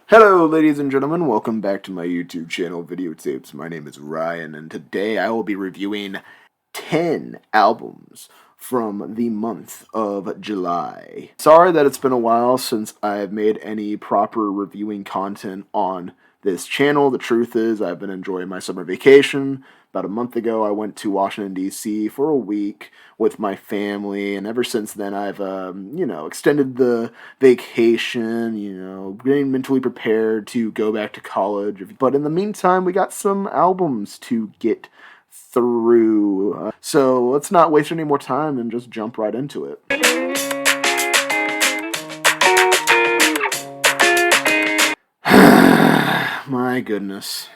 Hello, ladies and gentlemen. Welcome back to my YouTube channel, Videotapes. My name is Ryan, and today I will be reviewing 10 albums from the month of July. Sorry that it's been a while since I've made any proper reviewing content on this channel. The truth is, I've been enjoying my summer vacation. About a month ago, I went to Washington, D.C. for a week with my family, and ever since then, I've, extended the vacation, getting mentally prepared to go back to college. But in the meantime, we got some albums to get through. So let's not waste any more time and just jump right into it. My goodness.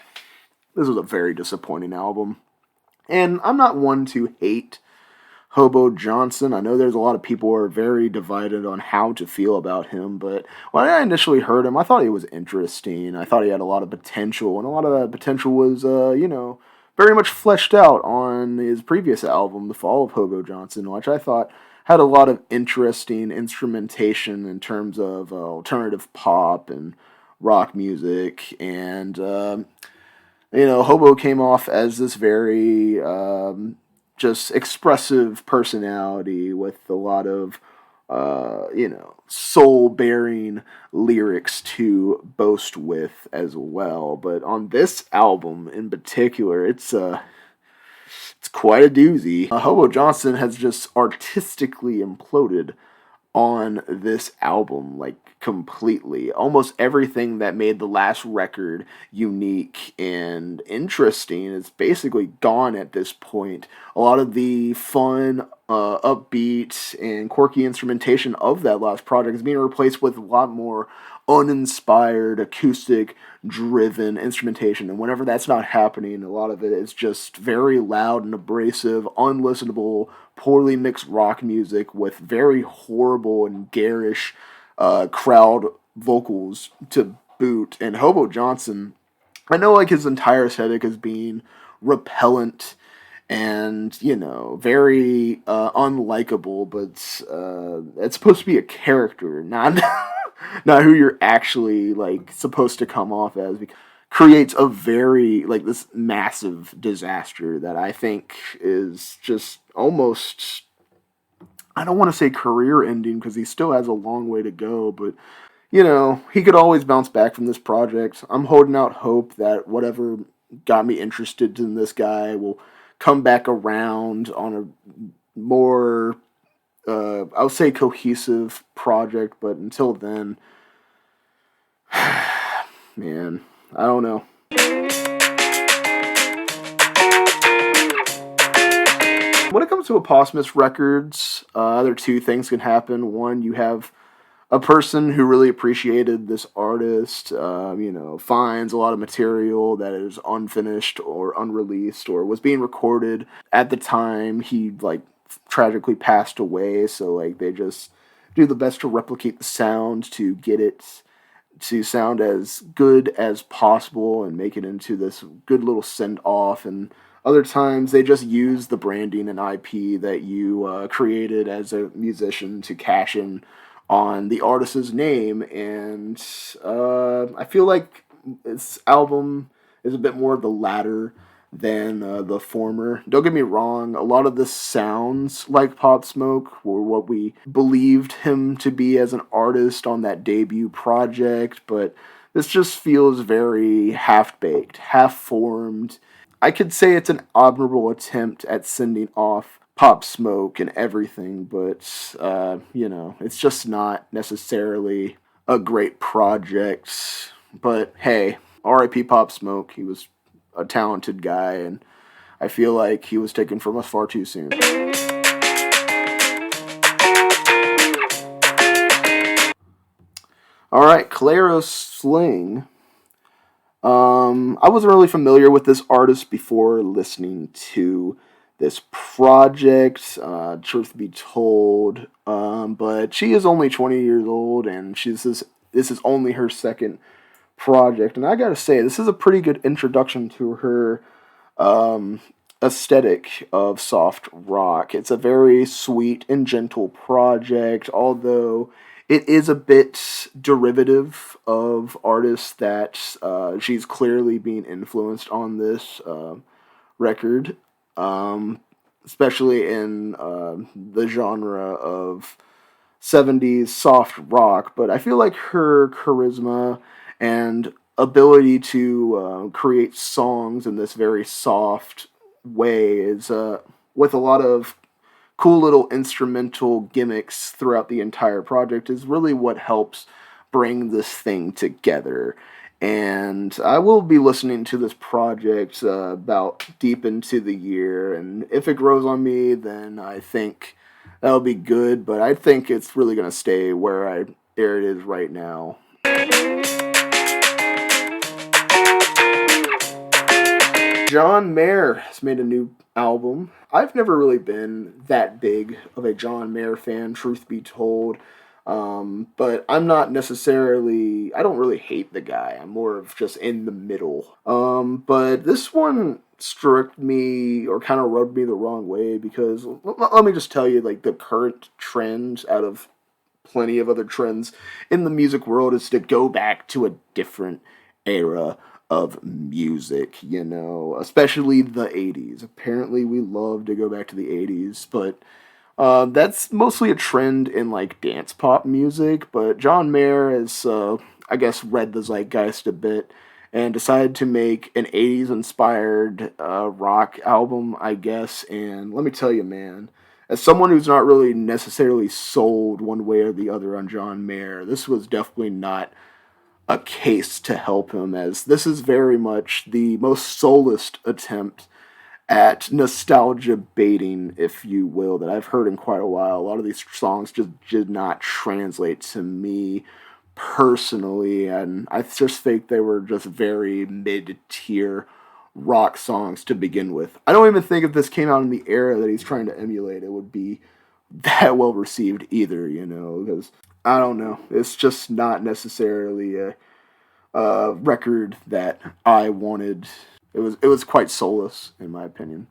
This was a very disappointing album. And I'm not one to hate Hobo Johnson. I know there's a lot of people who are very divided on how to feel about him, but when I initially heard him, I thought he was interesting. I thought he had a lot of potential, and a lot of that potential was, very much fleshed out on his previous album, The Fall of Hobo Johnson, which I thought had a lot of interesting instrumentation in terms of alternative pop and rock music, and Hobo came off as this very just expressive personality with a lot of soul-bearing lyrics to boast with as well. But on this album in particular, it's quite a doozy. Hobo Johnson has just artistically imploded on this album, like, completely. Almost everything that made the last record unique and interesting is basically gone at this point. A lot of the fun, upbeat, and quirky instrumentation of that last project is being replaced with a lot more uninspired, acoustic-driven instrumentation. And whenever that's not happening, a lot of it is just very loud and abrasive, unlistenable, poorly mixed rock music with very horrible and garish crowd vocals to boot. And Hobo Johnson, I know like his entire aesthetic is being repellent and very unlikable, but it's supposed to be a character, not not who you're actually like supposed to come off as. Because creates a very like this massive disaster that I think is just almost, I don't want to say career ending because he still has a long way to go, but he could always bounce back from this project. I'm holding out hope that whatever got me interested in this guy will come back around on a more, I'll say, cohesive project. But until then, man, I don't know. When it comes to eponymous records, other two things can happen. One, you have a person who really appreciated this artist, finds a lot of material that is unfinished or unreleased or was being recorded at the time he, like, tragically passed away. So, like, they just do the best to replicate the sound to get it to sound as good as possible and make it into this good little send-off. And other times they just use the branding and IP that you created as a musician to cash in on the artist's name. And I feel like this album is a bit more of the latter than the former. Don't get me wrong, a lot of this sounds like Pop Smoke, or what we believed him to be as an artist on that debut project, but this just feels very half-baked, half-formed. I could say it's an admirable attempt at sending off Pop Smoke and everything, but, it's just not necessarily a great project. But hey, R.I.P. Pop Smoke, he was a talented guy, and I feel like he was taken from us far too soon. Alright, CLIARO Sling. I wasn't really familiar with this artist before listening to this project, truth be told, but she is only 20 years old, and this is only her second project, and I gotta say, this is a pretty good introduction to her aesthetic of soft rock. It's a very sweet and gentle project, although it is a bit derivative of artists that she's clearly being influenced on this record, um, especially in the genre of 70s soft rock. But I feel like her charisma and ability to create songs in this very soft way is with a lot of cool little instrumental gimmicks throughout the entire project is really what helps bring this thing together. And I will be listening to this project about deep into the year, and if it grows on me, then I think that'll be good, but I think it's really going to stay where it is right now. John Mayer has made a new album. I've never really been that big of a John Mayer fan, truth be told. But I'm not necessarily, I don't really hate the guy. I'm more of just in the middle. But this one struck me or kind of rubbed me the wrong way because let me just tell you, like, the current trend out of plenty of other trends in the music world is to go back to a different era of music, you know, especially the 80s. Apparently, we love to go back to the 80s, but that's mostly a trend in like dance pop music. But John Mayer has, I guess, read the zeitgeist a bit and decided to make an 80s inspired rock album, I guess. And let me tell you, man, as someone who's not really necessarily sold one way or the other on John Mayer, this was definitely not a case to help him, as this is very much the most soulless attempt at nostalgia baiting, if you will, that I've heard in quite a while. A lot of these songs just did not translate to me personally, and I just think they were just very mid-tier rock songs to begin with. I don't even think if this came out in the era that he's trying to emulate, it would be that well received either, you know, because I don't know. It's just not necessarily a record that I wanted. It was quite soulless, in my opinion.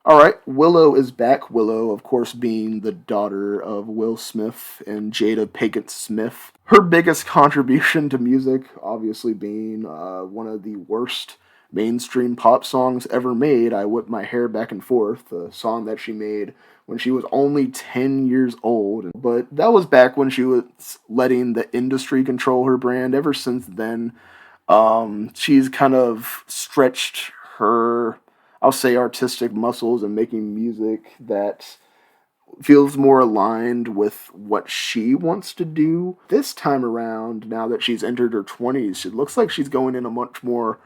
All right, Willow is back. Willow, of course, being the daughter of Will Smith and Jada Pinkett Smith. Her biggest contribution to music, obviously, being one of the worst mainstream pop songs ever made, I Whip My Hair Back and Forth, a song that she made when she was only 10 years old. But that was back when she was letting the industry control her brand. Ever since then, she's kind of stretched her, I'll say, artistic muscles and making music that feels more aligned with what she wants to do. This time around, now that she's entered her 20s, it looks like she's going in a much more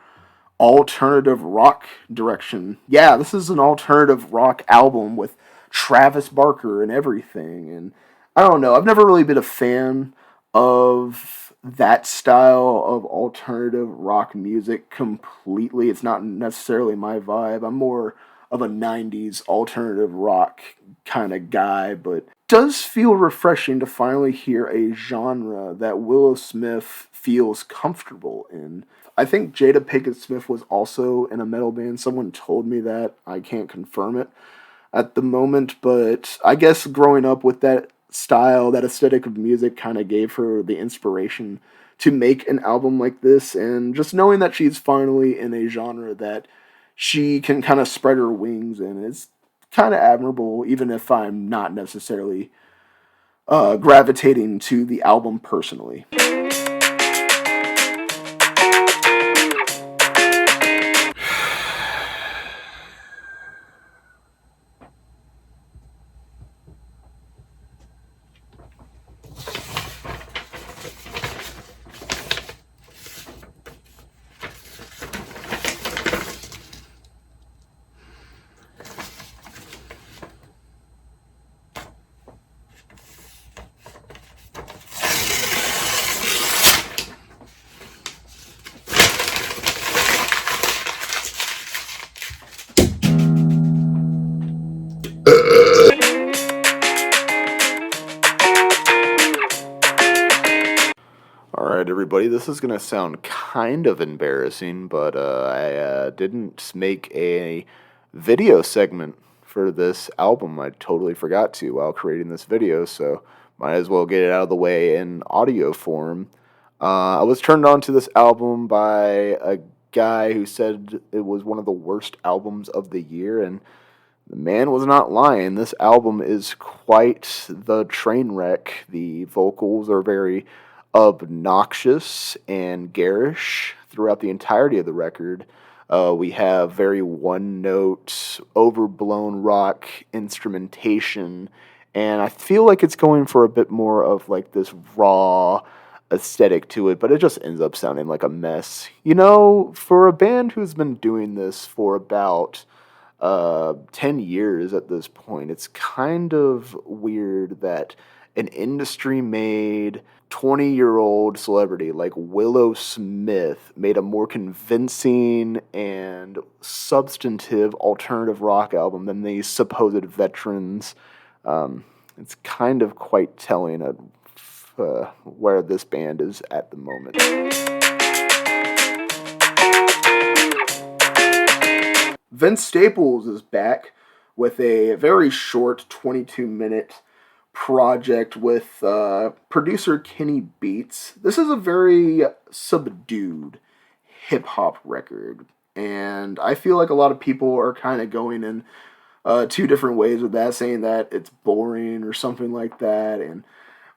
alternative rock direction. Yeah, this is an alternative rock album with Travis Barker and everything. And I don't know, I've never really been a fan of that style of alternative rock music completely. It's not necessarily my vibe. I'm more of a 90s alternative rock kind of guy, but it does feel refreshing to finally hear a genre that Willow Smith feels comfortable in. I think Jada Pinkett Smith was also in a metal band. Someone told me that. I can't confirm it at the moment, but I guess growing up with that style, that aesthetic of music kind of gave her the inspiration to make an album like this, and just knowing that she's finally in a genre that she can kind of spread her wings in is kind of admirable, even if I'm not necessarily gravitating to the album personally. Alright, everybody, this is going to sound kind of embarrassing, but I didn't make a video segment for this album. I totally forgot to while creating this video, so might as well get it out of the way in audio form. I was turned on to this album by a guy who said it was one of the worst albums of the year, and the man was not lying. This album is quite the train wreck. The vocals are very obnoxious and garish throughout the entirety of the record. We have very one-note, overblown rock instrumentation, and I feel like it's going for a bit more of like this raw aesthetic to it, but it just ends up sounding like a mess. You know, for a band who's been doing this for about 10 years at this point, it's kind of weird that an industry-made 20-year-old celebrity like Willow Smith made a more convincing and substantive alternative rock album than these supposed veterans. It's kind of quite telling of where this band is at the moment. Vince Staples is back with a very short 22-minute project with producer Kenny Beats. This is a very subdued hip-hop record, and I feel like a lot of people are kind of going in two different ways with that, saying that it's boring or something like that,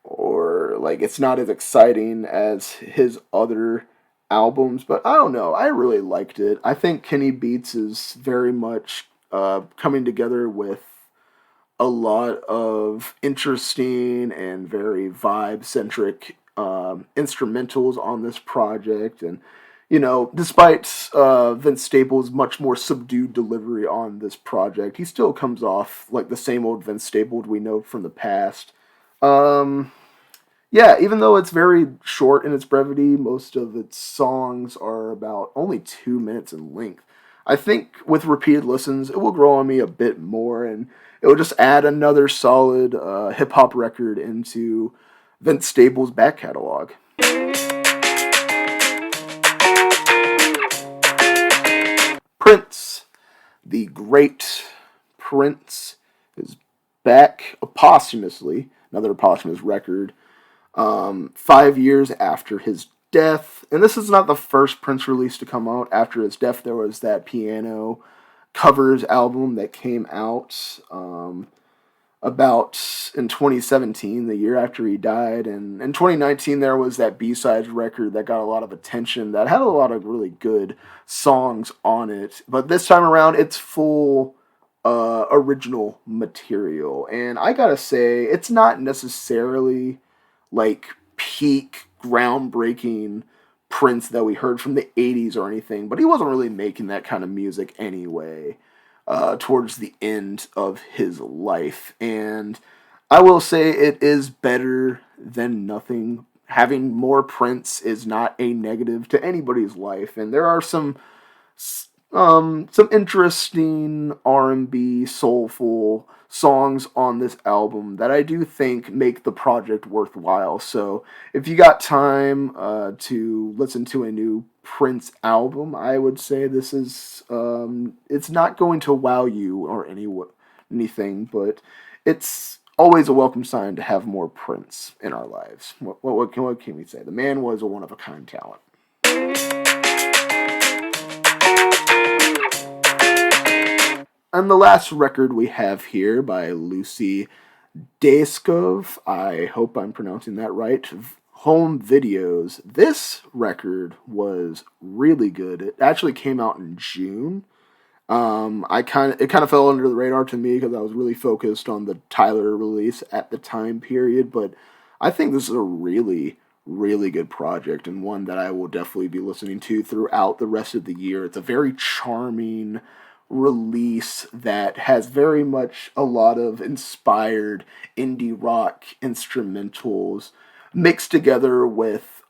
or like it's not as exciting as his other albums, but I don't know. I really liked it. I think Kenny Beats is very much coming together with a lot of interesting and very vibe-centric instrumentals on this project. And, you know, despite Vince Staples' much more subdued delivery on this project, he still comes off like the same old Vince Staples we know from the past. Yeah, even though it's very short in its brevity, most of its songs are about only 2 minutes in length. I think with repeated listens, it will grow on me a bit more, and it will just add another solid hip-hop record into Vince Staples' back catalog. Prince, the great Prince, is back posthumously, another posthumous record. 5 years after his death. And this is not the first Prince release to come out. After his death, there was that piano covers album that came out about in 2017, the year after he died. And in 2019, there was that B-sides record that got a lot of attention, that had a lot of really good songs on it. But this time around, it's full original material. And I gotta say, it's not necessarily like peak groundbreaking Prince that we heard from the 80s or anything, but he wasn't really making that kind of music anyway towards the end of his life. And I will say it is better than nothing. Having more Prince is not a negative to anybody's life, and there are some interesting R&B soulful songs on this album that I do think make the project worthwhile. So if you got time to listen to a new Prince album, I would say this is it's not going to wow you or anything, but it's always a welcome sign to have more Prince in our lives. What can we say? The man was a one-of-a-kind talent. And the last record we have here by Lucy Dacus, I hope I'm pronouncing that right, Home Videos. This record was really good. It actually came out in June. It kind of fell under the radar to me because I was really focused on the Tyler release at the time period, but I think this is a really, really good project and one that I will definitely be listening to throughout the rest of the year. It's a very charming release that has very much a lot of inspired indie rock instrumentals mixed together with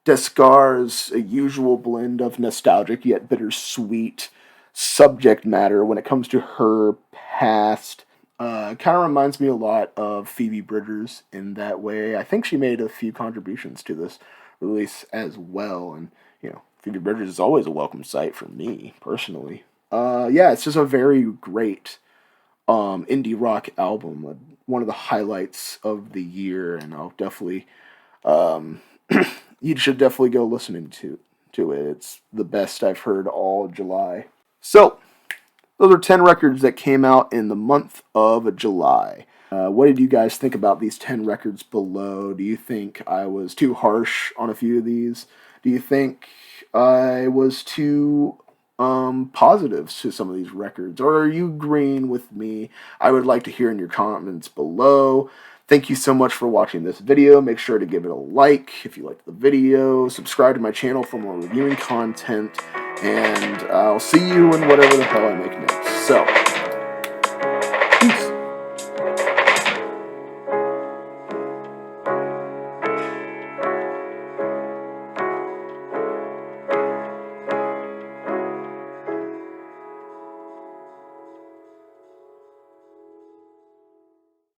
Descartes' usual blend of nostalgic yet bittersweet subject matter when it comes to her past. Kind of reminds me a lot of Phoebe Bridgers in that way. I think she made a few contributions to this release as well, and you know, Phoebe Bridgers is always a welcome sight for me personally. yeah, it's just a very great indie rock album. One of the highlights of the year, and I'll definitely you should definitely go listening to it. It's the best I've heard all July. So those are 10 records that came out in the month of July. What did you guys think about these 10 records below? Do you think I was too harsh on a few of these? Do you think I was too positive to some of these records? Or are you agreeing with me? I would like to hear in your comments below. Thank you so much for watching this video. Make sure to give it a like if you liked the video. Subscribe to my channel for more reviewing content. And I'll see you in whatever the hell I make next. So,